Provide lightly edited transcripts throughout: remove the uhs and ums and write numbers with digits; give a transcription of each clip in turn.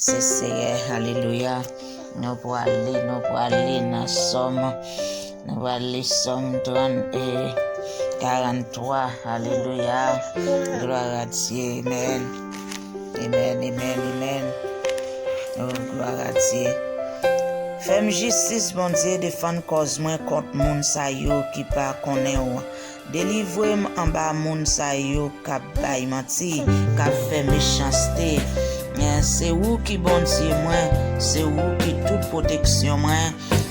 Seigneur, alléluia. Nous pour aller dans Somme. Nous pour aller Somme 30 et 43. Alléluia. Gloire à Dieu. Amen. Amen, amen, amen. Oh, gloire à Dieu. Femme justice, bon Dieu, défendre cause moi contre moun sa yo qui pas connaît ou. Délivre-moi en bas moun sa yo k'ap bay menti, k'ap fait méchanceté. C'est où qui bon Dieu moi, c'est où qui toute protection moi.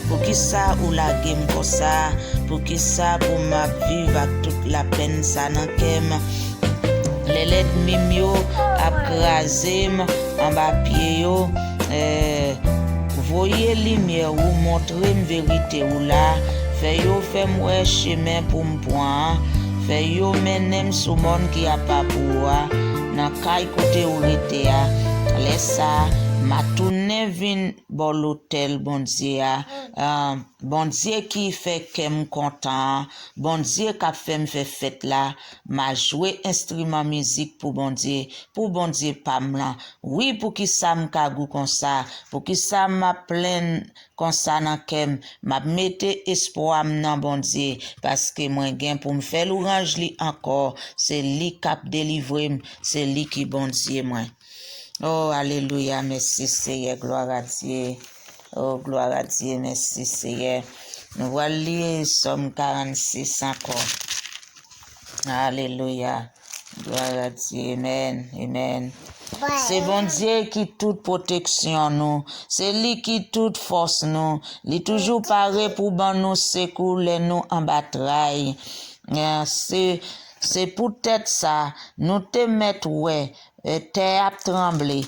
Pour qui ça ou la game comme ça, pour qui ça pour ma vivre avec toute la peine ça nan kem. Les lettres mimio ap krasé en bas pied yo. Voyez lumière ou montrer une vérité ou là, fait yo fait moi chemin pour m'point, fait yo menem sou monde qui a pas pouvoir, nan kay côté ou rete a, laisse ça ma tourner vin bon l'hôtel bon Dieu bon Dieu qui fait que me content, bon Dieu qui fait me fait fête là, m'a joué instrument musique pour bon Dieu pam là. Oui pour qui ça me kagou comme ça, pour qui ça m'a plein comme ça nan kem, m'a mette espoir nan bon Dieu parce que moi gain pour me faire l'orange li encore, c'est lui qui délivrer, c'est lui qui bon Dieu moi. Oh, alléluia, merci Seigneur, gloire à Dieu. Oh, gloire à Dieu, merci Seigneur. Nous voilà lire Somme 46 encore. Alléluia, gloire à Dieu, amen, amen. C'est bon Dieu qui toute protection nous, c'est lui qui toute force nous, lui toujours pareil pour ban nous secours nous en bataille. C'est peut-être ça, nous te mettre ouais, terre a tremblé.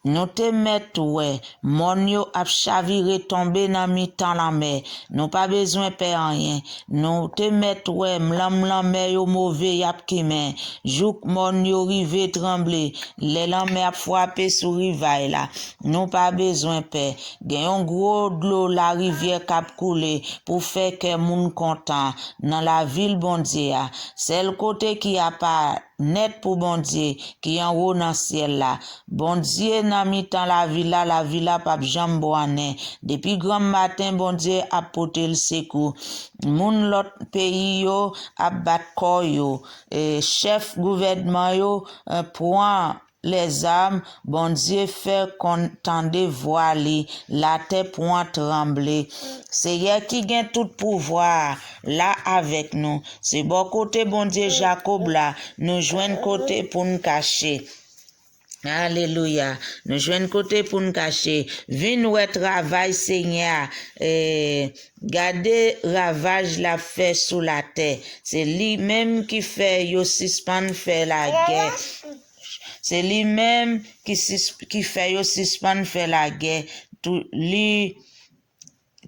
Nous te mettre ouais, mon yo a chaviré tomber dans mi-temps la mer. Nous pas besoin de rien. Nous te mettre ouais, m'lam mer yo mauvais yap ki men. Jouk mon yo rive tremblé. Les mer a frappé sur rivaille là. Nous pas besoin de gen yon gros de l'eau la rivière k'ap coulé pour faire que moun content dans la ville bon Dieu. C'est le côté qui a pas net pour bon Dieu qui en haut dans ciel là. Bon Dieu nan mi-temps la villa pa jambe boane. Depuis grand matin bon Dieu a porté le secours. Moun lot pays yo a bat koy yo. Chef gouvernement yo point les âmes, bon Dieu fait qu'entendez voix li, la terre point trembler. C'est hier qui gagne tout pouvoir, là avec nous. C'est bon côté bon Dieu Jacob là, nous joignent côté pour nous cacher. Alléluia. Nous joignent côté pour nous cacher. Vin ouais travail Seigneur. Gardez ravage la fait sous la terre. C'est lui-même qui fait yo suspend fait la guerre. C'est lui-même qui fait yo suspend fait la guerre.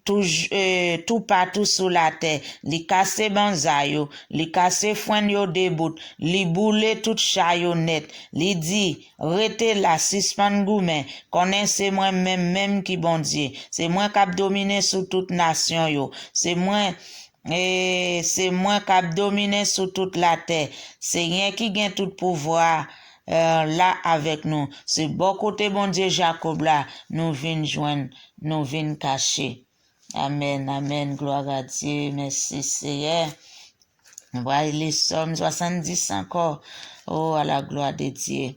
Tout partout sur la terre, li casse banzayo, li casse foin yo debout, li boule tout chayonet, li dit, rete la suspend goumen, konnen c'est moi même qui bon Dieu, c'est moi qui dominer sur toute nation yo, c'est moi qui dominer sur toute la terre, c'est rien qui gagne tout pouvoir. Là avec nous, c'est bon côté bon Dieu Jacob là, nous vinn joindre, nous vinn cacher. Amen, amen, gloire à Dieu, merci Seigneur. Voilà les Sommes 70 encore. Oh, à la gloire de Dieu.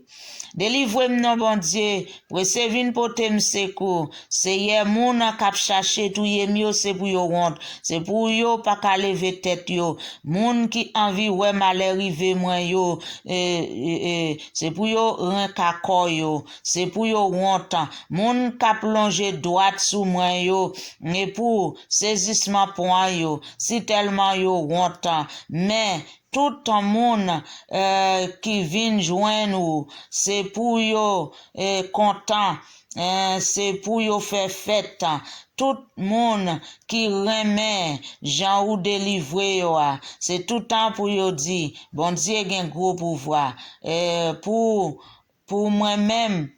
Délivrez-moi, non, bon Dieu, recevez pour te secours. C'est hier, moun a kap chercher tout yé mieux, c'est pour yo honte. C'est pour yo pas qu'à lever tête yo. Moun qui envie ouais mal arrivé moi yo. C'est pour yo rien qu'à yo. C'est pour yo honte. Moun kap plongé droite sous moi yo. Et pour saisissement point yo. Si tellement yo honte. Mais tout le monde qui vient joindre c'est pour yo content, c'est pour yo faire fête. Tout le monde qui remet Jean ou délivrer yo, c'est tout le temps pour yo dire bon Dieu gen gros pouvoir. Pour moi-même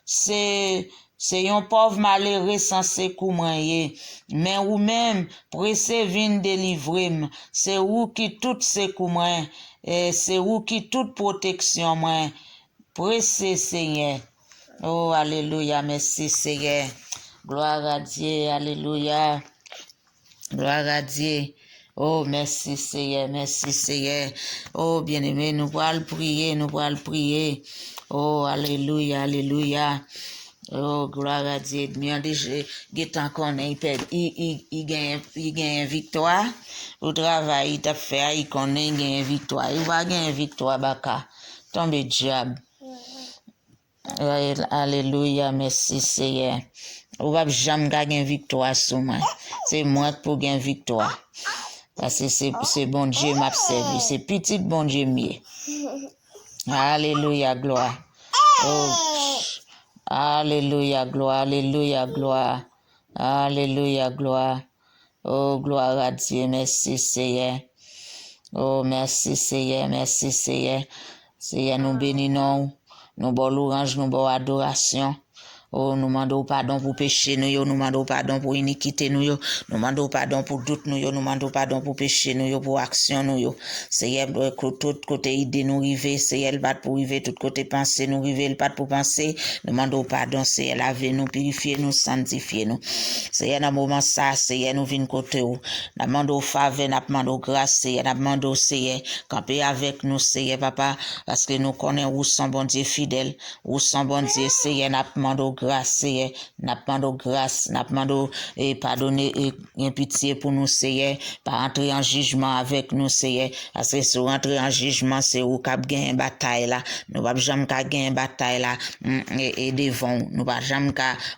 c'est un pauvre malheureux sans secours moyen. Mais ou même, pressé vin délivrer, c'est ou qui tout secours moyen, c'est ou qui toute protection moyen. Pressé Seigneur. Oh, alléluia, merci Seigneur. Gloire à Dieu, alléluia. Gloire à Dieu. Oh, merci Seigneur, merci Seigneur. Oh, bien-aimé, nous allons prier, nous allons prier. Oh, alléluia, alléluia. Oh, gloire à Dieu. Bien déjà, Gétan connaît, il gagne victoire. Au travail, il t'a fait, il connaît, il gagne victoire. Il va gagner victoire, baka. Tombe diable. Alléluia, merci Seigneur. Ou va jamais gagner victoire sur moi. C'est moi pour gagner victoire. Parce que c'est bon Dieu m'a servi. C'est petit bon Dieu mieux. Alléluia, gloire. Oh, alléluia, gloire, alléluia, gloire. Alléluia, gloire. Oh, gloire à Dieu, merci Seigneur. Oh, merci Seigneur, merci Seigneur. Seigneur, nous bénissons. Nous bon louange, nous bon adoration. Oh, nous demandons pardon pour péché, nous demandons pardon pour iniquité, nous demandons pardon pour doute, nous demandons pardon pour péché, nous pour action, nous Seigneur, tout côté idée nous river, Seigneur, le pas pour river, tout côté pensée nous river, le pas pour penser, nous demandons pardon, Seigneur, laver nous, purifier nous, sanctifier nous. Seigneur, dans moment ça, Seigneur, nous venons côté où, nous demandons faveur, nous demandons grâce, Seigneur, nous demandons, Seigneur, camper avec nous, Seigneur, papa, parce que nous connaissons où sont bon Dieu fidèle, où sont bon Dieu, Seigneur, nous demandons grâce, Seigneur, n'a demandé grâce, n'a demandé pardonner et pitié pour nous, Seigneur, pas entrer en jugement avec nous, Seigneur, parce que si on entre en jugement, c'est où qu'on gagne une bataille là, nous pas jamais gagner une bataille là, et devant, nous pas jamais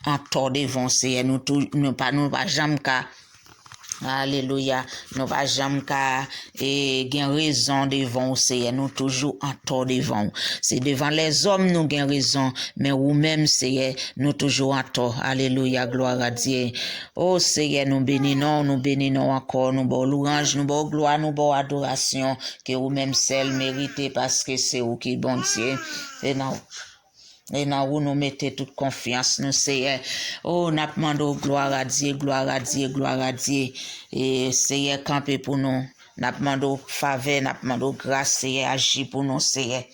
en tort devant, Seigneur, nous pas jamais alléluia, nous pas jamais gain raison devant Seigneur, nous toujours en tort devant. C'est devant les hommes nous gain raison, mais ou même Seigneur, nous toujours en tort. Alléluia, gloire à Dieu. Oh Seigneur, nous bénissons encore, nous bon louange, nous bon gloire, nous bon adoration, que ou même seul méritez parce que c'est vous qui bon Dieu. Et dans où nous mettons toute confiance, nous Seigneur. Oh, nous demandons gloire à Dieu, gloire à Dieu, gloire à Dieu. Et Seigneur, camper pour nous. Nous demandons faveur, nous demandons grâce, Seigneur, agis pour nous, Seigneur.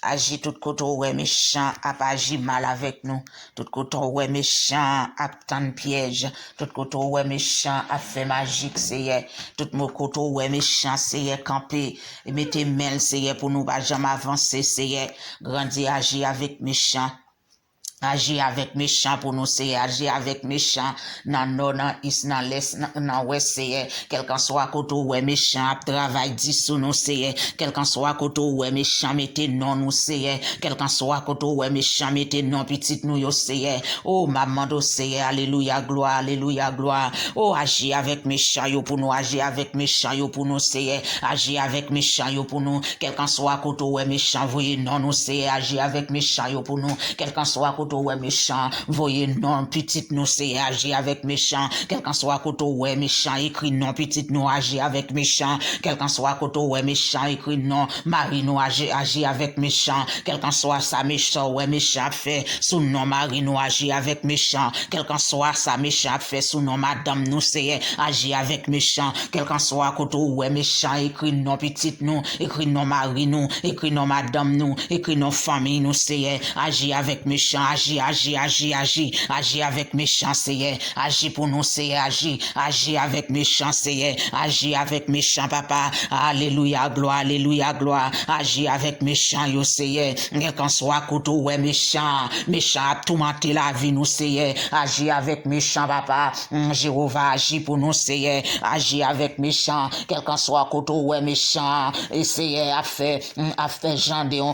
Agis tout côté où est méchant, a pas agi mal avec nous. Tout côté où est méchant, a tant piège. Tout côté où est méchant, a fait magique, Seigneur. Tout mon côté où est méchant, Seigneur, camper. Et mettez main, Seigneur, pour nous pas jamais avancer, Seigneur. Grandir, agir avec méchant. Agir avec méchant pour nous, Seigneur. Agir avec méchant dans le nord, dans l'est, dans l'est, dans l'ouest, Seigneur. Quel qu'en soit côté où est méchant, travail dit sous nous, Seigneur. Quel qu'en soit côté où est méchant, mettez non nous, Seigneur. Quel qu'en soit côté où est méchant, mettez non petite nous, Seigneur. Oh, maman, do Seigneur, alléluia, gloire, alléluia, gloire. Oh, agir avec méchant, yo pour nous, agir avec méchant, yo pour nous, Seigneur. Agir avec méchant, yo pour nous. Quel qu'en soit côté où est méchant, voyez non nous, Seigneur. Agir avec méchant, yo pour nous. Quel qu'en soit côté ouais méchant, voyez non, petite nous c'est agir avec méchant, quelqu'un soit côté ouais méchant, écrit non, petite nous agir avec méchant, quelqu'un soit côté ouais méchant, écrit non, Marie nous agir avec méchant, quelqu'un soit ça méchant, ouais méchant fait, sous nom Marie nous agir avec méchant, quelqu'un soit ça méchant fait, sous nom madame nous c'est agir avec méchant, quelqu'un soit côté ouais méchant, écrit non, petite nous, écrit non Marie nous, écrit non madame nous, écrit non famille nous c'est agir avec méchant, agis avec méchant, Seigneur, agis pour nous, Seigneur, agis avec méchant, Seigneur, agis avec méchant, papa, alléluia, gloire, agis avec méchant, yo, Seigneur, quand soit couteau, ouais, méchant, tout mentir la vie, nous, Seigneur, agis avec méchant, papa, Jéhovah, agis pour nous, Seigneur, agis avec méchant, quel qu'en soit couteau, ouais, méchant, et Seigneur, a fait Jean Déon,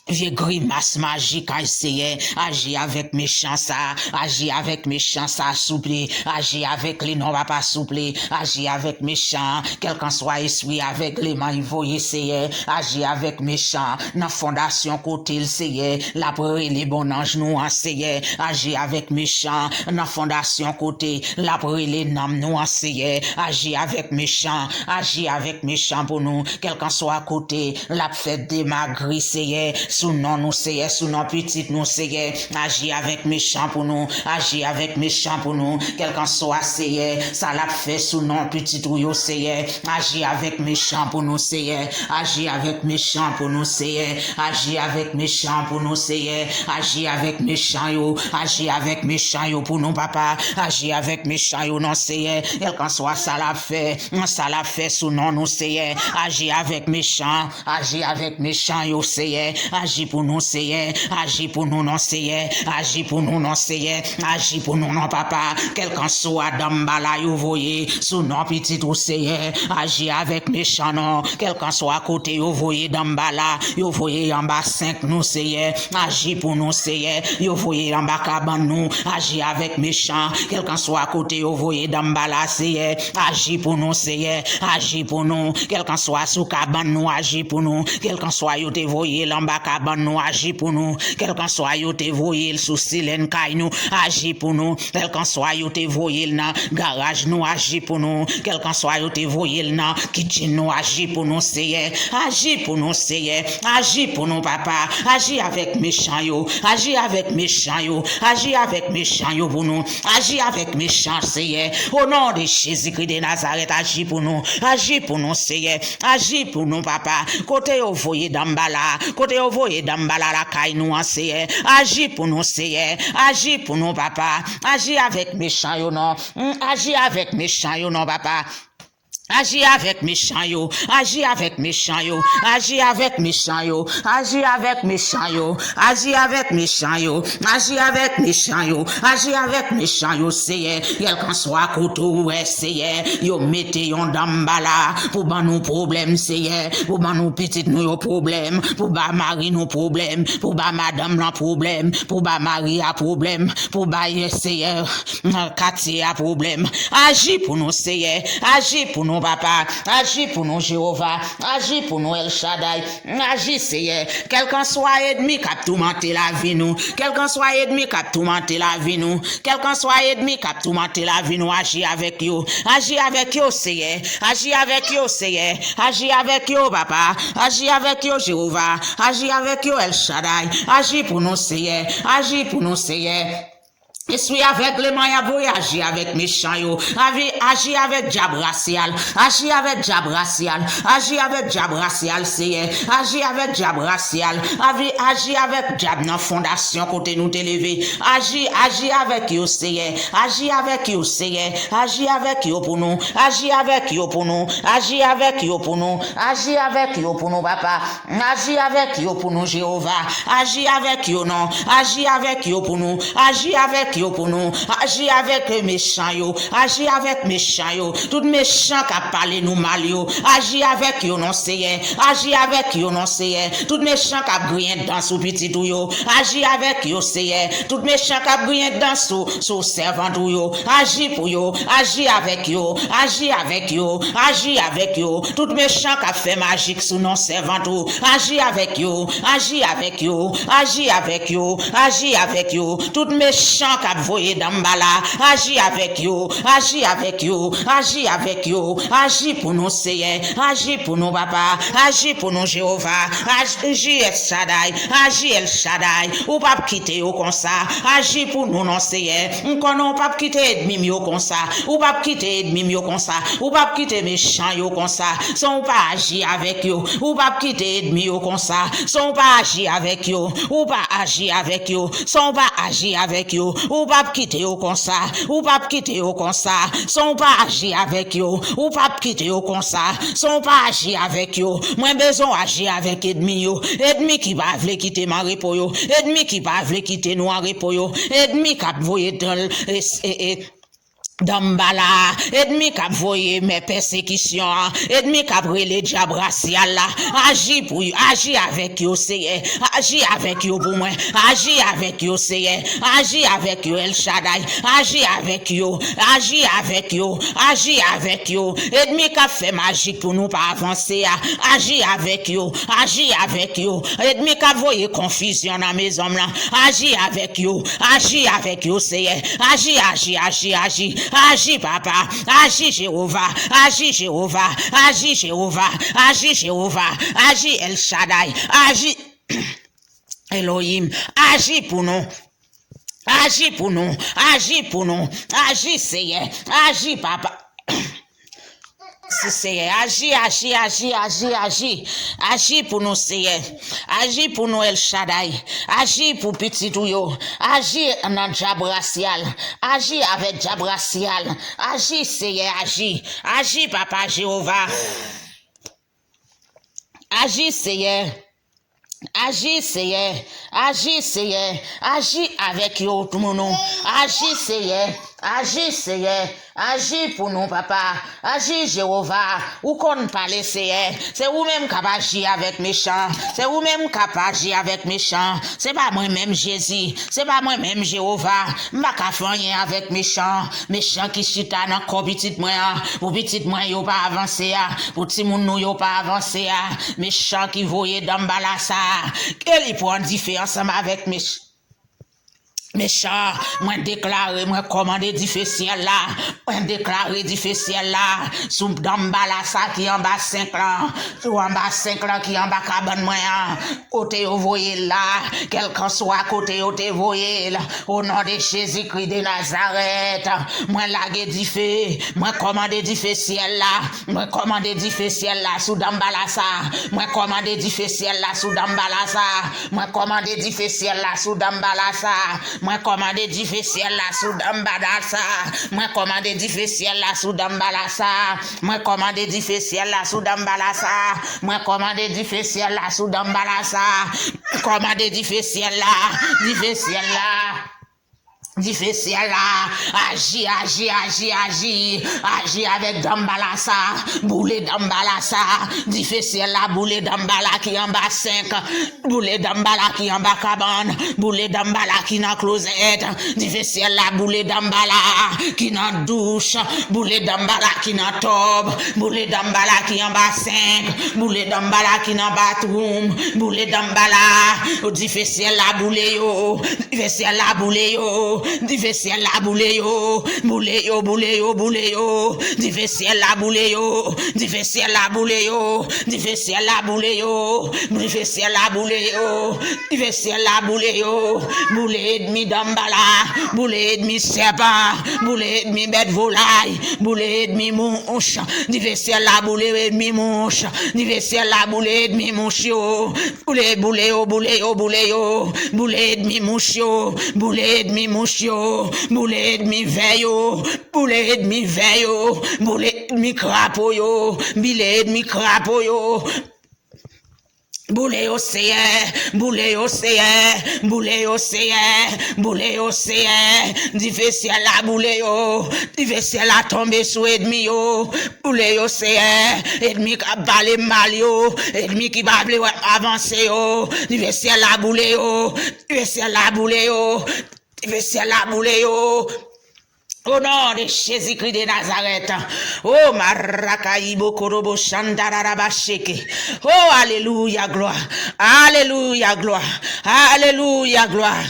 vieux grimace magique, Seigneur, agis avec méchant ça, agis avec méchant ça, souple, agis avec les non va pas souple, agis avec méchant, quel qu'en soit esprit avec les mains, il faut essayer, agis avec méchant, dans fondation côté, Seigneur, la prairie, les bons anges nous, Seigneur, agis avec méchant, dans fondation côté, la prairie, les noms nous, Seigneur, agis avec méchant pour nous, quel qu'en soit côté, la fête des magris, Seigneur, sous nom nous Seigneur, sous nom petit nous Seigneur, agis avec méchant pour nous, agis avec méchant pour nous, quel qu'en soit Seigneur, ça l'a fait sous nom petit ou Seigneur, agis avec méchant pour nous Seigneur, agis avec méchant pour nous Seigneur, agis avec méchant pour nous Seigneur, agis avec méchant yo, agis avec méchant yo pour nous papa, agis avec méchant yo non Seigneur, quel qu'en soit ça l'a fait sous nom nous Seigneur, agis avec méchant yo Seigneur, agis pour nous Seigneur, agis pour nous non Seigneur, agis pour nous non Seigneur, agis pour nous non papa, quel qu'en soit d'ambala yo voyez, sous nom petit ou Seigneur, agis avec méchant non, quel qu'en soit à côté yo voyez d'ambala, yo voyez en bas 5 nous Seigneur, agis pour nous Seigneur, yo voyez en bas caban nous, agis avec méchant, quel qu'en soit à côté yo voyez d'ambala Seigneur, agis pour nous Seigneur, agis pour nous, quel qu'en soit sous caban nous, agis pour nous, quel qu'en soit yo te voyez en bas caban nous, agis pour nous, quel qu'en soit yo te voyez sous silène kay nous, agis pour nous, quel qu'en soit yo te voyez dans garage nous, agis pour nous, quel qu'en soit yo te voyez dans kitchen nous, agis pour nous Seigneur, agis pour nous Seigneur, agis pour nous papa, agis avec méchant yo, agis avec méchant yo, agis avec méchant yo pour nous, agis avec méchant Seigneur, au nom de Jésus-Christ de Nazareth, agis pour nous Seigneur, agis pour nous papa, côté yo voyez d'ambala, la caille nous en Seigneur, agis pour nous Seigneur, agis pour nous papa, agis avec méchant yo non, agis avec méchant yo non papa. Agis avec méchant yo, agis avec méchant yo, agis avec méchant yo, agis avec méchant yo, agis avec méchant yo, agis avec méchant yo, agis avec méchant yo, Seigneur, quel qu'en soit côté ouais Seigneur, yo mettez yon d'ambala, pour ban nous problème Seigneur, pour ban nous petite nous yo problème, pour ban mari nous problème, pour ban madame nous problème, pour ban mari a problème, pour ban Seigneur, quartier a problème, agis pour nous Seigneur, agis pour nous papa, agis pour nous Jéhovah, agis pour nous El Shaddai, agis Seigneur, quel qu'en soit ennemi qui a tourmenté la vie nous, quel qu'en soit ennemi qui a tourmenté la vie nous, quel qu'en soit ennemi qui a tourmenté la vie nous, agis avec yo Seigneur, agis avec yo Seigneur, agis avec yo papa, agis avec yo Jéhovah, agis avec yo El Shaddai, agis pour nous Seigneur, agis pour nous Seigneur. Esprit aveuglement y a voyagé avec méchant yo, agis avec diable racial, agis avec diable racial, agis avec diable racial Seigneur, agis avec diable racial, agis avec diable dans fondation côté nous t'élever, agis avec yo Seigneur, agis avec yo Seigneur, agis avec yo pour nous, agis avec yo pour nous, agis avec yo pour nous, agis avec yo pour nous papa, agis avec yo pour nous Jéhovah, agis avec yo non, agis avec yo pour nous, agis avec yo pour nous, agis avec méchant yo, agis avec méchant yo, tout méchant qui a parlé nous mal yo, agis avec yo non Seigneur, agis avec yo non Seigneur, tout méchant qui a brillé dans sous petit tout yo, agis avec yo Seigneur, tout méchant qui a brillé dans sous servant tout yo, agis pour yo, agis avec yo, agis avec yo, agis avec yo, tout méchant qui a fait magique sous non servant tout, agis avec yo, agis avec yo, agis avec yo, agis avec yo, tout méchant qui a voyé d'ambala, agis avec yo, agis avec yo, agis avec yo, agis pour nous Seigneur, agis pour nous papa, agis pour nous Jéhovah, agis El Shaddai, agis El Shaddai, ou pas quitter yo comme ça, agis pour nous non Seigneur, on pas quitter ennemi yo comme ça, ou pas quitter ennemi yo comme ça, ou pas quitter méchant yo comme ça, son pas agir avec yo, ou pas quitter ennemi yo comme ça, son pas agir avec yo, ou pas agir avec yo, son pas agir avec yo, ou pas quitter yo comme ça, ou pas quitter yo comme ça, son pas agir avec yo, ou pas quitter yo comme ça, son pas agir avec yo, moi besoin agir avec ennemi yo, ennemi qui va vle quitter ma repos yo, ennemi qui va vle quitter nous en repos yo, ennemi qui voye dans d'ambala, ennemi qui a voyé mes persécutions, ennemi qui a brûlé les diables racial là, agis pour yo, agis avec yo Seigneur, agis avec yo pour moi, agis avec yo Seigneur, agis avec yo El Shaddai, agis avec yo, agis avec yo, agis avec yo, ennemi qui a fait magique pour nous pas avancer, agis avec yo, agis avec yo, ennemi qui a voyé confusion dans mes hommes là, agis avec yo Seigneur, agis papa, agis Jéhovah, agis Jéhovah, agis Jéhovah, agis Jéhovah, agis El Shaddai, agis Elohim, agis pour nous. Agis pour nous, agis pour nous, agis Seigneur, agis papa. Seigneur, agis pour nous Seigneur, agis pour nous El Shaddai, agis pour petit Touyo, agis dans Jabracial, agis avec Jabracial, agis Seigneur, agis papa Jéhovah, agis Seigneur. Agis Seigneur, agis avec yo tout mon nom, agis Seigneur, agis pour nous papa, agis Jéhovah, ou qu'on parle Seigneur, c'est vous même qui agir avec méchant, c'est vous même qui agir avec méchant, c'est pas moi même Jésus, c'est pas moi même Jéhovah, m'a ka faire avec méchant qui chita dans corps petit moi, pour petit moi yo pas avancer, pour petit moun nou yo pas avancer, méchant qui voyait dans balasa. Quel pour en différence avec mes méchants, moi déclaré, moi commandé difficile là, moi déclaré difficile là, sous d'embala ça qui en bas 5 ans, sous en bas 5 ans qui en bas cabane moi, côté au voyez là, quel qu'en soit côté au te voyez là, au nom de Jésus-Christ de Nazareth, moi lagué diffé, moi commandé difficile là, moi commandé difficile là, sous d'embala ça, moi commandé difficile là, sous d'embala ça, moi commandé difficile là, sous d'embala ça, moi commandé difficile là sous d'ambalassa, moi commandé difficile là sous d'ambalassa, moi commandé difficile là sous d'ambalassa, moi commandé difficile là sous d'ambalassa, commandé difficile là, difficile là, agis avec Dambalasa, boulet Dambalasa, difficile là, boulet Dambala qui en bas 5, boulet Dambala qui en bas cabane, boulet Dambala qui dans closette, difficile là, boulet Dambala qui dans douche, boulet Dambala qui dans tobe, boulet Dambala qui en bas 5, boulet Dambala qui dans bathroom, boulet Dambala, difficile là, boulet yo, difficile là, boulet yo. Difficile la boule yo, difficile la boule yo, difficile la boule yo, difficile la boule yo, difficile la boule yo, difficile la boule yo, boule ennemi d'ambala, boule ennemi serpent, boule ennemi bête volaille, boule ennemi mouche, difficile la boule ennemi mouche, difficile la boule ennemi mouche yo, boule yo, boule ennemi mouche yo, boule ennemi mouche yo, boule ennemi veille, boule ennemi veille, boule ennemi crapaud yo, boule ennemi crapaud yo. Boule océan, difficile la boule yo, difficile la tomber sous ennemi yo, boule océan, ennemi qui balé mal yo, ennemi qui va avancer yo, difficile la boule yo, difficile la boule yo, difficile la boule yo. Au nom de Jésus-Christ de Nazareth. Oh, Marakaïbo Korobo Shandarabasheke. Oh, alléluia, gloire. Alléluia, gloire. Alléluia, gloire.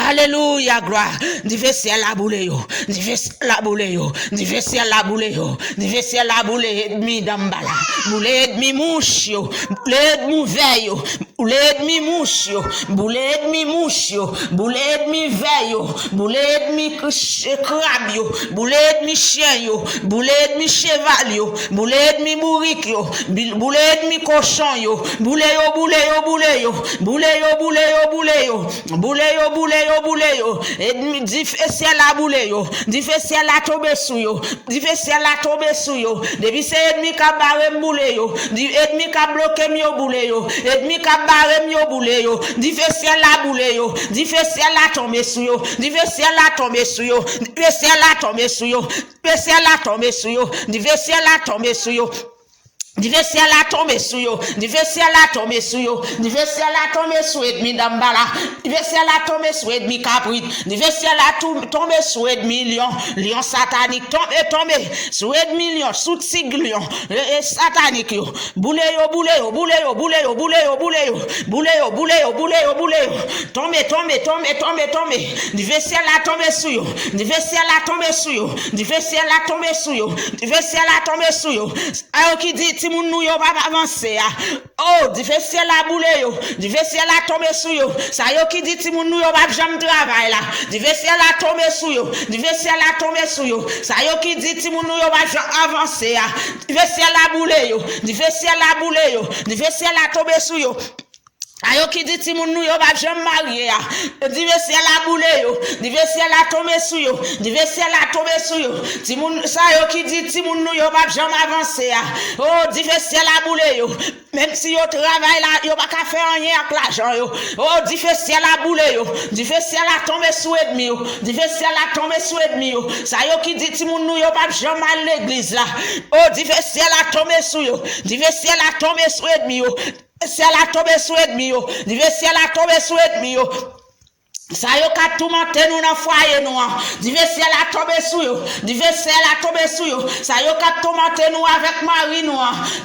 Alléluia, gloire. Difficile la boule yo, difficile la boule yo, difficile la boule yo, difficile la boule ennemi d'ambala, boule ennemi mouche yo, boule ennemi veille yo, boule ennemi mouche yo, boule ennemi mouche yo, boule ennemi veille yo, boule ennemi crabe yo, boule ennemi chien yo, boule ennemi cheval yo, boule ennemi bourrique yo, boule ennemi cochon yo, boule yo, boule yo, boule yo, boule yo, boule yo, boule yo, boule yo, boule yo, et difficile la boule yo, difficile la tomber sous yo, difficile la tomber sous yo, depuis c'est ennemi ka barre boule yo, ennemi ka bloquer yo boule yo, ennemi ka barre yo boule yo, difficile la boule yo, difficile la tomber sous yo, difficile la tomber sous yo, difficile la tomber sous yo, difficile la tomber sous yo, difficile la tomber sous yo. Difficile la tomber sous yo, difficile la tomber sous yo, difficile la tomber sous ennemi d'ambala, difficile la tomber sous ennemi caprit, difficile la tomber sous ennemi lion satanique, tomber sous ennemi lion, sous tigre lion, satanique yo, boule yo, tomber, difficile la tomber sous yo, difficile la tomber sous yo, difficile la tomber sous yo, difficile la tomber sous yo, ayo qui dit moun nou yo pas avancer. Oh, di fait ciel la boule yo, di fait ciel la tomber sou yo. Ça yo qui dit ti moun nou yo pas jamais travail là. Di fait ciel la tomber sou yo, di fait ciel la tomber sou yo. Ça yo qui dit ti moun nou yo pas jamais avancer. Di fait ciel la boule yo, di fait ciel la boule yo, di fait ciel la tomber sou yo. Ayo qui dit ti moun nou yo pas jamais marié di ve ciel la boule yo, di ve ciel la tomber sou yo, di ve ciel la tomber sou yo. Ti moun ça yo qui dit ti moun nou yo pas jamais avancer oh di ve ciel la boule yo, même si yo travail là yo pas ka faire rien avec l'argent yo. Oh di ve ciel la boule yo, di ve ciel la tomber sou ennemi yo, di ve ciel la tomber sou ennemi yo. Ça yo qui dit ti moun nou yo pas jamais à l'église là. Oh di ve ciel la tomber sou yo, di ve ciel la tomber sou ennemi yo. Ciel a tombé sous ennemi yo, di ve ciel a tombé sous ennemi yo. Ça yo ka tout monter nous dans foyer nous. Di ve ciel a tombé sous yo, di ve ciel a tombé sous yo. Ça yo ka tout monter nous avec Marie nous.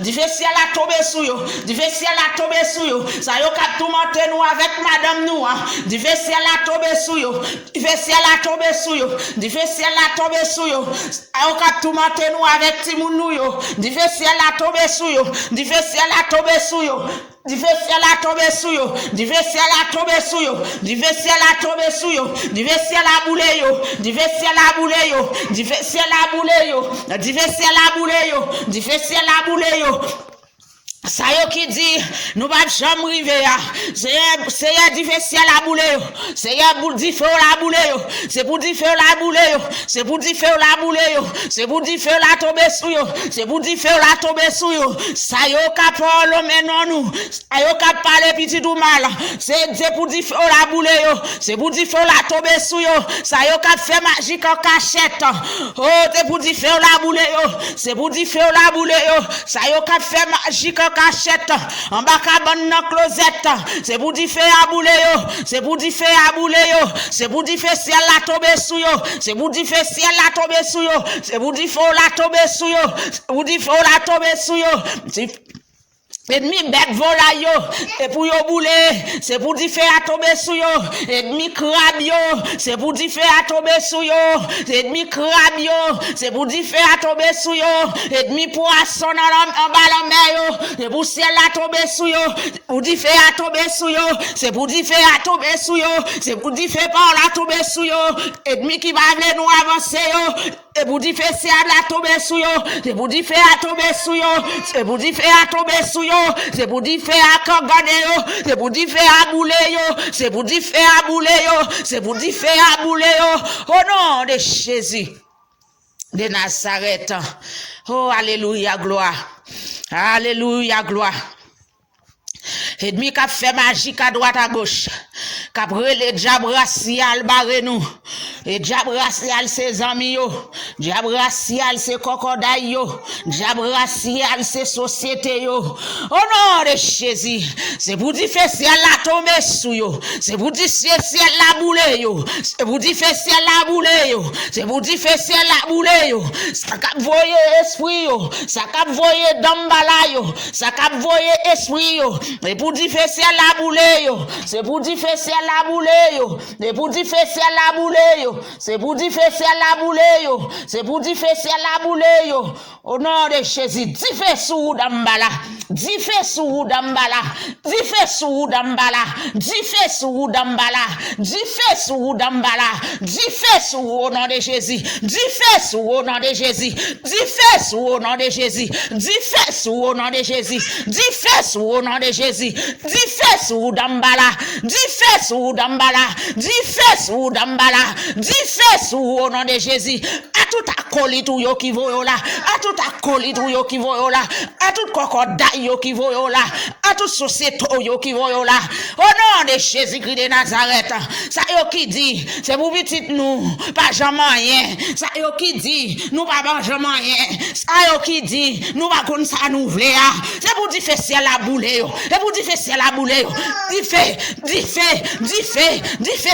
Di ve ciel a tombé sous yo, di ve ciel a tombé sous yo. Ça yo ka tout monter nous avec madame nous. Di ve ciel a tombé sous yo, di ve ciel a tombé sous yo, di ve ciel a tombé sous yo. Ça yo ka tout monter nous avec Timoun nous yo. Di ve ciel a tombé sous yo, di ve ciel a tombé sous yo. Di ve ciel a tombé sou yo, di ve ciel a tombé sou yo, di ve ciel a tombé sou yo, di ve ciel a boule yo, di ve ciel a boule yo, di ve ciel a boule yo, di ve ciel a boule yo, di ve ciel a boule yo. Ça yo qui dit nous pas jamais river c'est di fait ciel la boule yo, c'est pour di fait la boule yo, c'est pour di fait la boule yo, c'est pour di fait la boule yo, c'est pour di fait la tomber sou yo, c'est pour di fait la tomber sou yo. Ça yo ka parler maintenant nous, ça yo ka parler petit ou mal, c'est pour di fait la boule yo, c'est pour di fait la tomber sou yo. Ça yo ka fait magique en cachette. Oh c'est pour di faire la boule yo, c'est pour di faire la boule yo. Ça yo ka fait magique cachette en bas cabane dans closette, c'est pour dire faire à boule yo, c'est pour dire faire à boule yo, c'est pour dire faire ciel la tomber sou yo, c'est pour dire faire ciel la tomber sou yo, c'est pour dire faut la tomber sou yo, c'est pour dire faut la tomber sou yo. Ennemi bête volaille yo, et pour yo boule, c'est pour dire faire tomber sou yo. Ennemi crabe yo, c'est pour dire faire tomber sou yo. Ennemi crabe yo, c'est pour dire faire tomber sou yo. Ennemi poisson en bas la mer yo, c'est pour ciel la tomber sou yo. Pour dire faire tomber sou yo, c'est pour dire faire tomber sou yo, c'est pour dire faire par la tomber sou yo. Ennemi qui va venir nous avancer yo, et pour dire faire ciel la tomber sou yo, c'est pour dire faire tomber sou yo, c'est pour dire faire tomber sou yo. C'est pour dire faire à kangane yo, c'est pour dire faire à boule yo, c'est pour dire faire à boule yo, c'est pour dire faire à boule yo. Au nom de Jésus de Nazareth. Oh alléluia gloire. Alléluia gloire. Ennemi qui fait magique à droite à gauche. Qu'après le diable racial barre nous. Et diable racial ses amis yo. Diable racial ses cocodailles yo. Diable racial ses sociétés yo. Au nom de Jésus. C'est pour dire faire ciel la tomber sous yo. C'est pour dire ciel la boule yo. C'est pour dire faire ciel la boule yo. C'est pour dire faire ciel la boule yo. Ça cap voyer esprit yo. Ça cap voyer dambala yo. Ça cap voyer esprit yo. Et pour dire faire ciel la boule yo. C'est pour dire faire ciel la boule yo. Et pour dire faire ciel la boule yo. C'est pour dire faire ciel la boule yo. C'est pour dire faire ciel la boule yo. Au nom de Jésus, dis fais sous d'ambala. Dis fais sous d'ambala. Dis fais sous d'ambala. Dis fais sous d'ambala. Dis fais sous d'ambala. Dis fais sous au nom de Jésus. Dis fais sous au nom de Jésus. Dis fais sous au nom de Jésus. Dis fais sous au nom de Jésus. Dis fais sous au nom de Jésus. Dis fais sous d'ambala. Dis fais sous d'ambala. Dis fais sous d'ambala. Dis fais sous au nom de Jésus. À tout acolyte yo qui voyo là. À tout acolyte yo qui voyo là. À tout cocodaille yo qui voyo là. À tout société yo qui voyo là. Au nom de Jésus-Christ de Nazareth. Ça yo qui dit, c'est pour petit nous, pas jamais rien. Ça yo qui dit, nous pas jamais rien. Ça yo qui dit, nous pas comme ça nous vle. C'est pour dire faire ciel la boule yo. C'est pour dire faire ciel la boule yo. Dis fait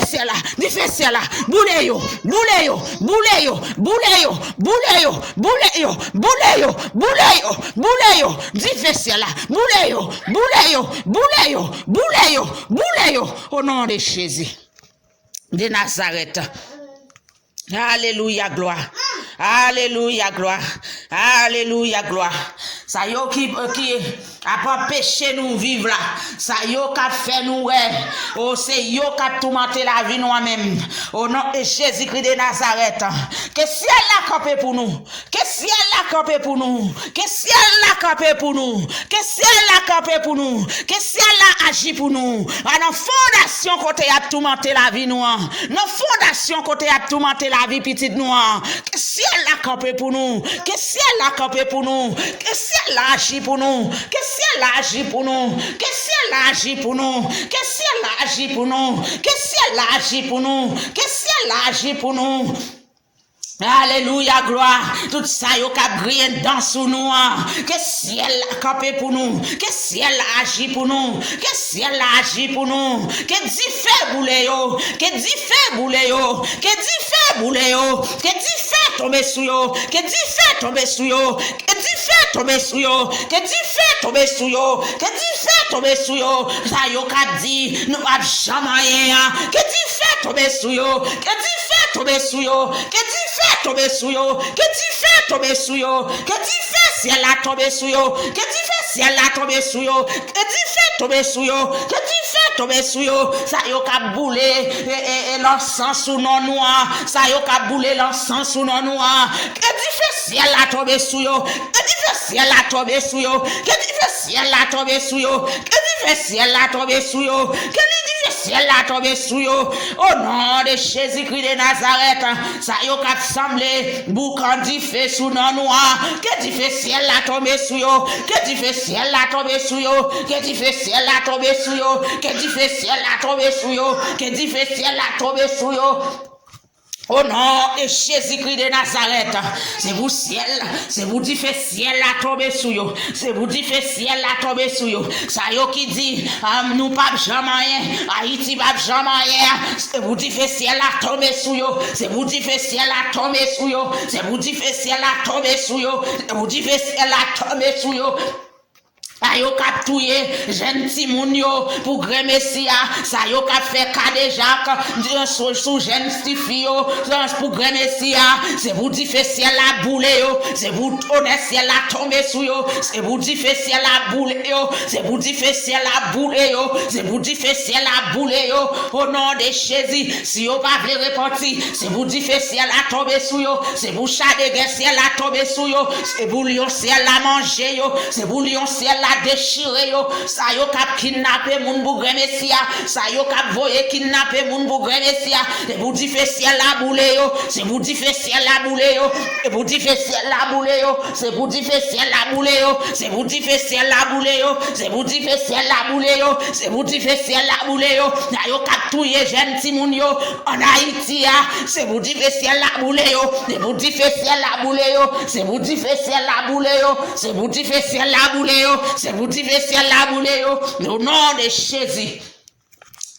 ciel là. Dis fait ciel là. Boule yo, boule yo, boule yo, boule yo, boule yo, boule yo, boule yo, boule yo, boule yo. Dis fait ciel là. Boule yo, boule yo, boule yo, boule yo, boule yo. Au nom de Jésus de Nazareth. Alléluia gloire. Alléluia gloire. Alléluia gloire. Ça yo qui a pas empêché nous vivre là. Ça yo qui fait nous oh c'est yo qui a tourmenté la vie nous même. Au nom de Jésus-Christ de Nazareth. Que ciel la campé pour nous. Que ciel la campé pour nous. Que ciel la campé pour nous. Que ciel la campé pour nous. Que ciel la agit pour nous. À nos fondations côté a tourmenté la vie nous. Nos fondations côté a tourmenté la vie petite nous. Que ciel la campé pour nous. Que ciel la campé pour nous. Que ciel la agit pour nous. Que ciel la agit pour nous. Que ciel la agit pour nous. Que ciel la agit pour nous. Que ciel la agit pour nous. Que ciel la agit pour nous. Alléluia, gloire. Tout ça, yo cap grillé dans sous nous. Que ciel la campé pour nous. Que ciel la agit pour nous. Que ciel la agit pour nous. Que dit fait bouler yo. Que dit fait bouler yo. Que dit fait bouler yo. Que dit fait tomber sous yo. Que dit fait tomber sous yo. Que dit fait tomber sous yo. Que dit fait tomber sous yo. Que dit fait tomber sous yo. Ça yo cap dit nous pas jamais. Que dit fait tomber sous yo. Que dit fait tomber sous yo. Que dit fait tomber sous yo, que tu fais tomber sous yo, que tu fais ciel la tomber sous yo, que tu fais ciel la tomber sous yo, que tu fais tomber sous yo, que tu fais tomber sous yo, ça yo ka boule et l'encens sous non noir, ça yo ka boule l'encens sous non noir, que tu fais ciel la tomber sous yo, que tu fais ciel la tomber sous yo, que tu fais ciel la tomber sous yo, que tu fais ciel la tomber sous yo, que ciel la tombe sous yo, au nom de Jésus-Christ de Nazareth, ça yo ka semblé, boucan di fait sous non noir, que tu fais ciel la tombe sous yo, que tu fais ciel la tombe sous yo, que tu fais ciel la tombe sous yo, que tu fais ciel la tombe sous yo, que tu fais ciel la tombe sous yo. Au nom de Jésus-Christ de Nazareth, c'est vous ciel, c'est vous qui fait ciel la tombe sous yo, c'est vous qui fait ciel la tombe sous yo. Ça yo qui dit, nous pas jamais, Haïti pas jamais, c'est vous qui fait ciel la tombe sous yo, c'est vous qui fait ciel la tombe sous yo, c'est vous qui fait ciel la tombe sous yo, c'est vous qui fait ciel la tombe sous yo. Ayo kap touye jeune timoun yo pour grand messia ça yo kap fait kade Jacques sous jeune stifio pour grand messia c'est vous dit fait ciel la boule yo c'est vous honnête ciel la tombe sous yo c'est vous dit fait ciel la boule yo c'est vous dit fait ciel la boule yo c'est vous dit fait ciel la boule yo au nom de Jésus si yo pas veut repentir c'est vous dit fait ciel la tombe sous yo c'est vous chat de guerre ciel la tombe sous yo c'est vous lion ciel la manger yo c'est vous lion ciel la déchiré yo ça yo kap kidnapper moun bougre messia ça yo kap voyer kidnapper moun bougre messia et vous dit fait ciel la boule yo c'est vous dit fait ciel la boule yo et vous dit fait ciel la boule yo c'est vous dit fait ciel la boule yo c'est vous dit fait ciel la boule yo c'est vous dit fait ciel la boule yo c'est vous dit fait ciel la boule yo na yo kap touyer jeune timoun yo en Haïti c'est vous dit fait ciel la boule yo c'est vous dit fait ciel la boule yo c'est vous dit fait ciel la boule yo c'est vous dit fait ciel la boule yo c'est vous dit fait ciel la boule yo au nom de Jésus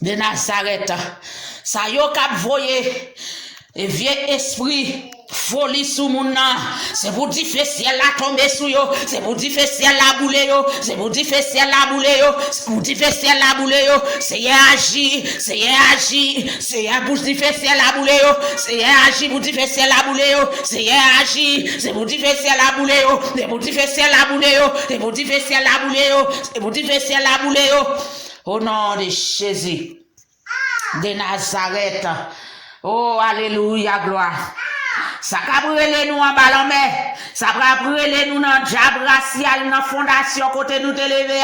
de Nazareth ça yo k'ap voyer et vieux esprit folie sous mon nom c'est vous dit fait ciel la tomber sous yo c'est vous dit fait ciel la boule yo c'est vous dit fait ciel la boule yo c'est vous dit fait ciel la boule yo c'est agi c'est agi c'est vous dit fait ciel la boule yo c'est agi vous dit fait ciel la boule yo c'est agi c'est vous dit fait ciel la boule yo c'est vous dit fait ciel la boule yo c'est vous dit fait ciel la boule yo c'est vous dit fait ciel la boule yo au nom de Jésus de Nazareth. Oh alléluia gloire. Ça ka brûler nous en ballon mais ça va brûler nous dans diable racial dans fondation côté nous te lever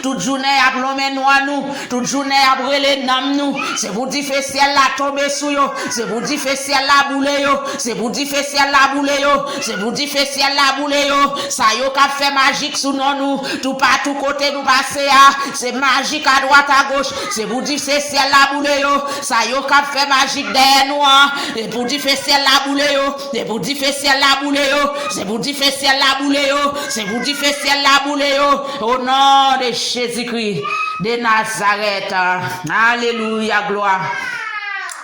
toute journée à plomber nous à nous toute journée à brûler nam nous c'est vous dit fait ciel la tomber sous yo c'est vous dit fait ciel la boule yo c'est vous dit fait ciel la boule yo c'est vous dit fait ciel la boule yo ça yo ka fait magique sous nous tout partout côté nous passer c'est magique à droite à gauche c'est vous dit fait ciel la boule yo ça yo ka fait magique derrière nous et vous dit fait ciel la boule yo c'est vous dit fait ciel la boule yo c'est vous dit fait ciel la boule yo c'est vous dit fait ciel la boule yo au nom de Jésus-Christ de Nazareth. Alléluia gloire.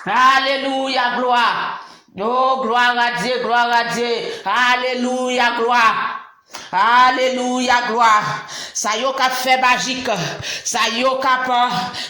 Alléluia gloire. Oh gloire à Dieu, gloire à Dieu. Alléluia gloire. Alléluia gloire. ça yo ka fait magique, ça yo ka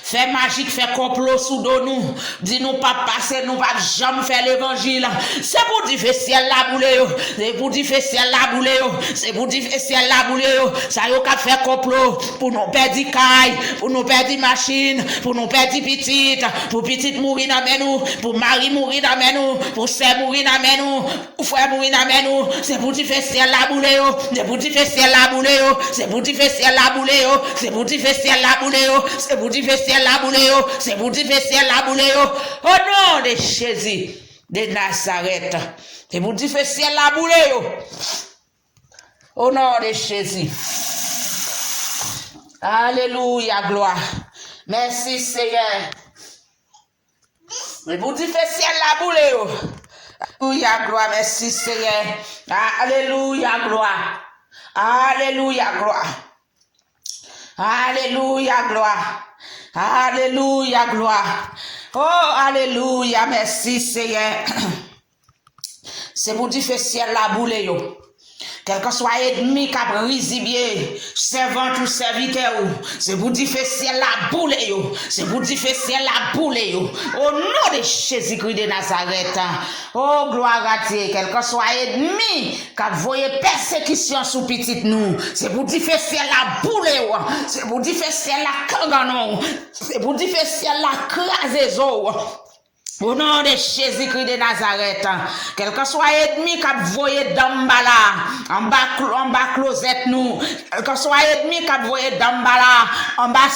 fait magique, fait complot sous dos nous, dit nous pas passer, nous pas jamais faire l'évangile. C'est pour dire fait ciel la boule yo, c'est pour dire fait ciel la boule yo, c'est pour dire fait ciel la boule yo, ça yo ka fait complot pour nous perdre caille, pour nous perdre machine, pour nous perdre petite, pour petite mourir dans nous, pour mari mourir dans nous, pour sœur mourir dans nous, pour frère mourir dans nous, c'est pour dire fait ciel la boule yo, c'est pour dire fait ciel la boule yo, c'est pour dire fait ciel la boule yo, c'est pour dire fait ciel la boule yo, c'est pour dire fait ciel la boule yo, c'est pour dire fait ciel la boule yo. Au nom de Jésus de Nazareth, c'est pour dire fait ciel la boule yo. Au nom de Jésus. Alléluia, gloire. Merci Seigneur. C'est pour dire fait ciel la boule yo. Alléluia, gloire. Merci Seigneur. Alléluia, gloire. Alléluia, gloire. Alléluia, gloire. Alléluia, gloire. Oh, alléluia, merci Seigneur. C'est pour dire fait ciel la boule yo. Quel que soit ennemi qui a brisé bien, servant ou serviteur, c'est pour dire fait ciel la boule yo. C'est pour dire fait ciel la boule yo. Au nom de Jésus-Christ de Nazareth. Oh, gloire à Dieu. Quel que soit ennemi qui a voyé persécution sous petite nous, c'est pour dire fait ciel la boule yo. C'est pour dire fait ciel la kanganon. C'est pour dire fait ciel la crasezo. Au nom de Jésus-Christ de Nazareth, quel que soit ennemi qui a voyé d'ambala, en bas closet nous, quel que soit ennemi qui a voyé d'ambala, en bas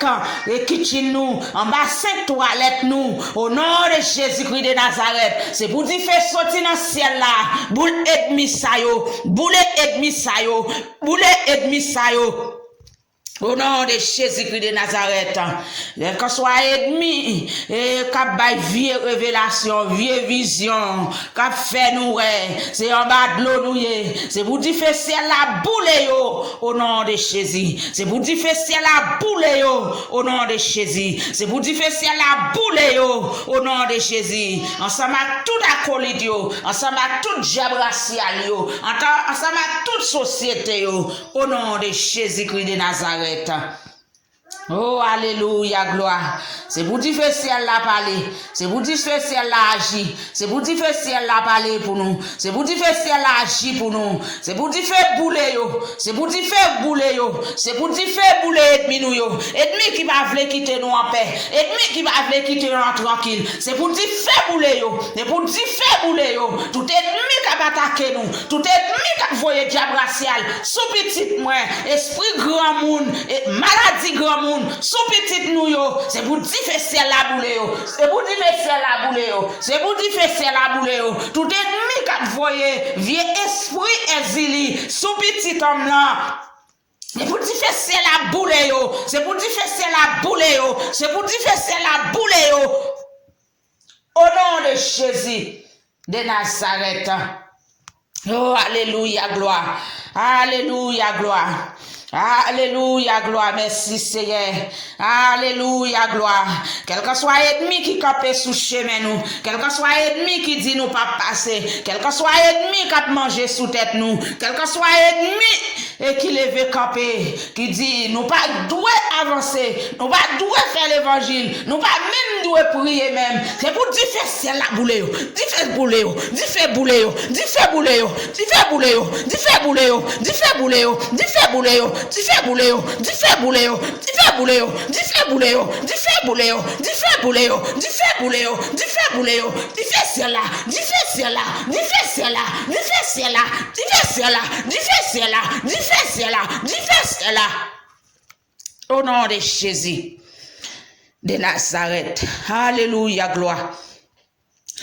5 et kitchen nous, en bas 5 toilettes nous, au nom de Jésus-Christ de Nazareth, c'est pour dire faire sortir dans le ciel là, boule ennemi sa yo, boule ennemi sa yo, boule ennemi sa yo. Au nom de Jésus-Christ de Nazareth, que soit ennemi, et qu'a bail vie révélation, vie vision, qu'a fait nous, c'est en bas de l'eau nous, c'est pour dire faire ciel la boule yo, au nom de Jésus, c'est pour dire faire ciel la boule yo, au nom de Jésus, c'est pour dire faire ciel la boule yo, au nom de Jésus, ensemble à tout acolyte yo, ensemble à tout diable racial yo, ensemble à toute société yo, au nom de Jésus-Christ de Nazareth. Oh, alléluia, gloire. C'est pour dire que ciel la parler. C'est pour dire que ciel la agir. C'est pour dire que ciel la parler pour nous. C'est pour dire que ciel la agir pour nous. C'est pour dire que bouler yo. C'est pour dire que bouler yo. C'est pour dire que bouler ennemi nous yo. Ennemi qui va vouloir quitter nous en paix. Ennemi qui va vouloir quitter nous tranquille. C'est pour dire que bouler yo. C'est pour dire que bouler yo. Tout ennemi qui va attaquer nous. Tout ennemi qui va voyer diable racial. Sous petit moi. Esprit grand monde. Et maladie grand monde. Sous petite nous yo, c'est pour dire que c'est la boule yo, c'est pour dire que c'est la boule yo, c'est pour dire que c'est la boule yo. Tout ennemi qui voyez, vieux esprit exilé, sous petit homme là. C'est pour dire que c'est la boule yo, c'est pour dire que c'est la boule yo, c'est pour dire que c'est la boule yo. Au nom de Jésus de Nazareth. Oh, alléluia, gloire. Alléluia, gloire. Alléluia, gloire, merci Seigneur. Alléluia, gloire. Quel que soit ennemi qui campe sous chemin nous, quel que soit ennemi qui dit nous pas passer, quel que soit ennemi qui a mangé sous tête nous, quel que soit ennemi et qui lève camper, qui dit nous pas doué avancer, nous pas doué faire l'évangile, nous pas même doué prier même. C'est pour dire faire ciel la boule yo, dire faire boule yo, dire faire boule yo, dire faire boule yo, dire faire boule yo, dire faire boule yo, dire faire boule yo, dire faire boule yo. Di fè boule yo, di fè boule yo, di fè boule yo, di fè boule yo, di fè boule yo, di fè boule yo, di fè boule yo, di fè boule yo, di fè cela, di fè cela, di fè cela, di fè cela, di fè cela, di fè cela, di fè cela, di fè cela. Au nom de Jésus de Nazareth. Alléluia, gloire.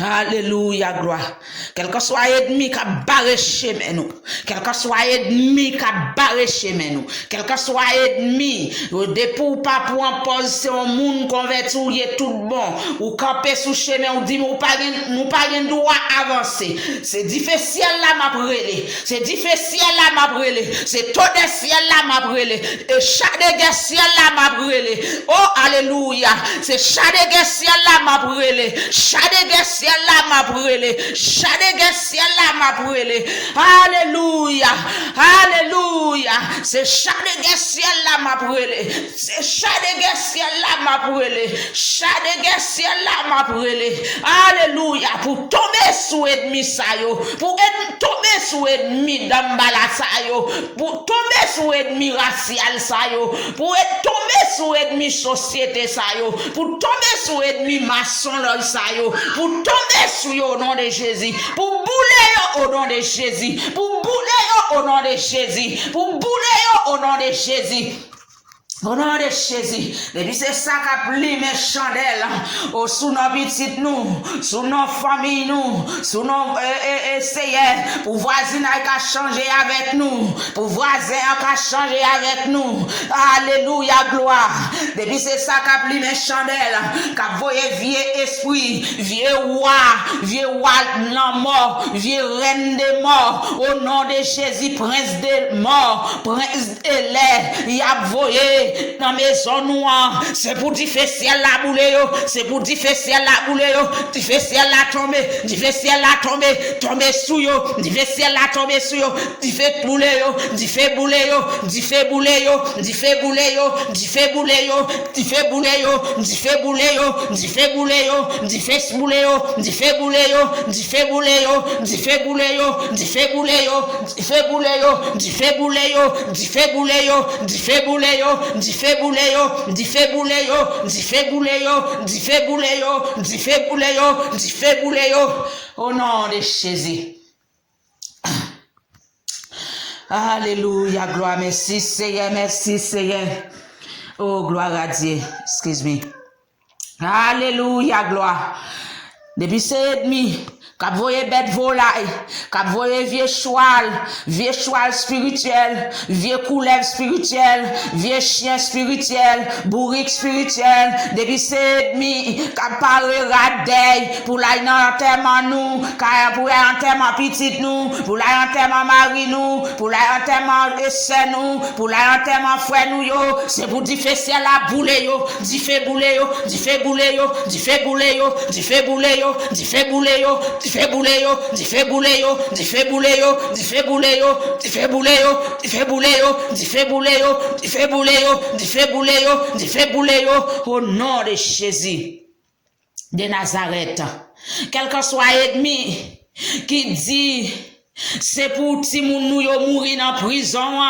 Alléluia, gloire. Quel que soit ennemi qui a barré chemin nous, quel que soit ennemi qui a barré chemin nous, quel que soit ennemi, pour pas pour en position monde converti ou est tout bon, ou camper sous chemin ou dit nous pas droit avancer. C'est difficile là m'a brûlé, c'est difficile là m'a brûlé, c'est tout des ciel là m'a brûlé, et chaque des ciel là m'a brûlé. Oh alléluia, c'est chaque des ciel là m'a brûlé, chaque des ciel là m'a brûlé. Chadégué ciel là m'a brûlé. Alléluia. Alléluia. C'est chadégué ciel là m'a brûlé. C'est chadégué ciel là m'a brûlé. Chadégué ciel là m'a brûlé. Alléluia. Pour tomber sous ennemi ça yo. Pour tomber sous ennemi d'ambala ça yo. Pour tomber sous ennemi racial ça yo. Pour tomber sous ennemi société ça yo. Pour tomber sous ennemi maçon ça yo. Pour tomber sous yo au nom de Jésus. Pour bouler yo au nom de Jésus. Pour bouler yo au nom de Jésus. Pour bouler yo au nom de Jésus. Au nom de Jésus, depuis c'est ça qu'a pris mes chandelles, sous nos petites nous, sous nos familles nous, sous nos essayers, pour voisin qui a changé avec nous, pour voisin qui a changé avec nous. Alléluia, gloire. Depuis c'est ça qu'a pris mes chandelles, qu'a voyé vieux esprit, vieux roi non mort, vieux reine des morts, au nom de Jésus, prince des morts, prince de l'air, il a voyé dans maison noire, c'est pour dire ciel la boule yo, c'est pour dire ciel la boule yo, dire ciel la tomber, dire ciel la tomber sous yo, dire ciel la tomber sous yo, dire boule yo, dire boule yo, dire boule yo, dire boule yo, dire boule yo, dire boule yo, dire boule yo, dire boule yo, dire boule yo, dire boule yo, dire boule yo, dire boule yo, dire boule yo, dire boule yo, dire boule yo, dire boule yo, dire boule yo, di fait boule yo, di fait boule yo, di fait boule yo, di fait boule yo, di fait boule yo, di fait boule yo, au nom de Jésus. Alléluia, gloire, merci Seigneur, merci Seigneur. Oh, gloire à Dieu, excuse me. Alléluia, gloire. Depuis c'est ennemi, K'ap voye bête volaille, k'ap voye vieux cheval spirituel, vieux couleuvre spirituel, vieux chien spirituel, bourrique spirituel, depuis c'est ennemi, k'ap parle radey, pour la enterrement nous, pour la enterrement petit nous, pour la enterrement mari nous, pour la enterrement essai nous, pour la enterrement frère nous yo, c'est pour dire fait ciel la boule yo, dit fait boule yo, dit fait boule yo, dit fait boule yo, dit fait boule yo, dit fait boule yo, dit fait boule yo, dit fait boule yo, dit fait boule yo, dit fait boule yo, dit fait boule yo, dit fait boule yo, dit fait boule yo, dit fait boule yo, dit fait boule yo, dit fait boule yo, au nom de Jésus de Nazareth. Quel que soit ennemi qui dit c'est pour ti moun nou yo mourir dans prison,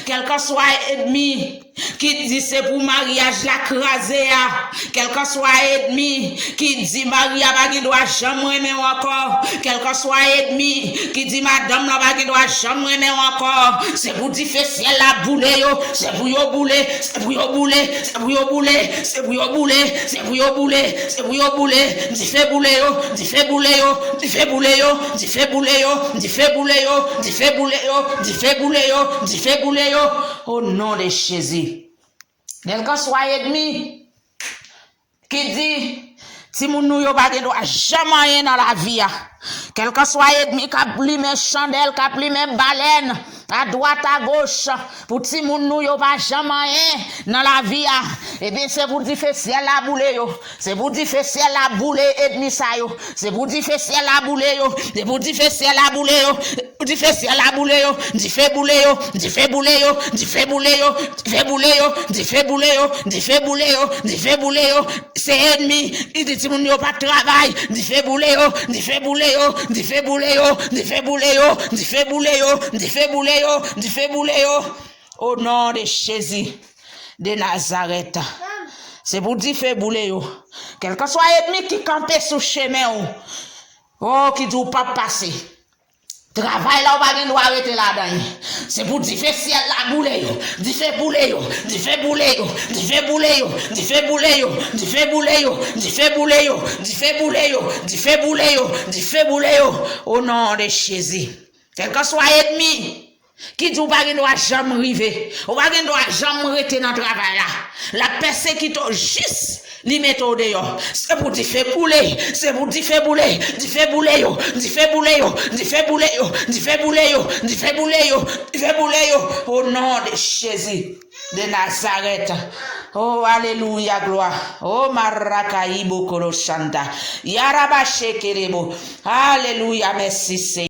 quel que soit ennemi qui dit c'est pour mariage la crasé, quel que soit ennemi qui dit Maria pas doit jamais aimer encore, quel que soit ennemi qui dit madame la pas doit jamais aimer encore, c'est pour dire fait ciel la boule yo, c'est pour yo boule, c'est pour yo boule, c'est pour yo boule, c'est pour yo boule, c'est pour yo boule, c'est pour yo boule, dit fait boule yo, dit fait boule yo, dit fait boule yo, dit fait boule yo, dit fait boule yo, dit fait boule yo, dit fait boule yo, dit fait boule yo, au nom de Jésus. Quel que soit ennemi qui dit si moun nou yo pa gen doit jamais dans la vie, quel que soit ennemi qui a pli mes chandelles, qui a pli mes baleines à droite à gauche pour ti moun nou yo pa jamais dans la vie, et bien c'est pour dire fait ciel la boule yo, c'est pour dire fait ciel la boule ennemi ça yo, c'est pour dire fait ciel la boule yo, c'est pour dire fait ciel la boule yo, di fait ciel la boule yo, di fait boule yo, di fait boule yo, di fait boule yo, di fait boule yo, di fait boule yo, di fait boule yo, di fait boule yo, c'est ennemi il dit ti moun yo pas travail, di fait boule yo, di fait boule yo, di fait boule yo, di fait boule yo, di fait boule yo, di fait boule yo, di fait boule yo, au nom de Jésus de Nazareth. C'est pour dire fait boule yo. Quel que soit ennemi qui campe sous chemin, oh qui doit pas passer. Travail là, on va doit arrêter là-dedans. C'est pour dire fait ciel la boule yo, di fait boule yo, di fait boule yo, di fait boule yo, di fait boule yo, di fait boule yo, di fait boule yo, di fait boule yo, di fait boule yo, di fait boule yo, au nom de Jésus. Quel que soit ennemi qui dit ou pas doit jamais arriver, ou pas doit jamais arrêter dans le travail là. La persécution juste li metto dehors, c'est pour dire fait bouler, c'est pour dire fait bouler, di fait bouler yo, di fait bouler yo, di fait bouler yo, di fait bouler yo, di fait bouler yo, di fait bouler yo, au nom de Jésus de Nazareth. Oh, alléluia, gloire. Oh, marakaïbo koroshanda. Yaraba shekerebo. Alléluia, merci, Seigneur.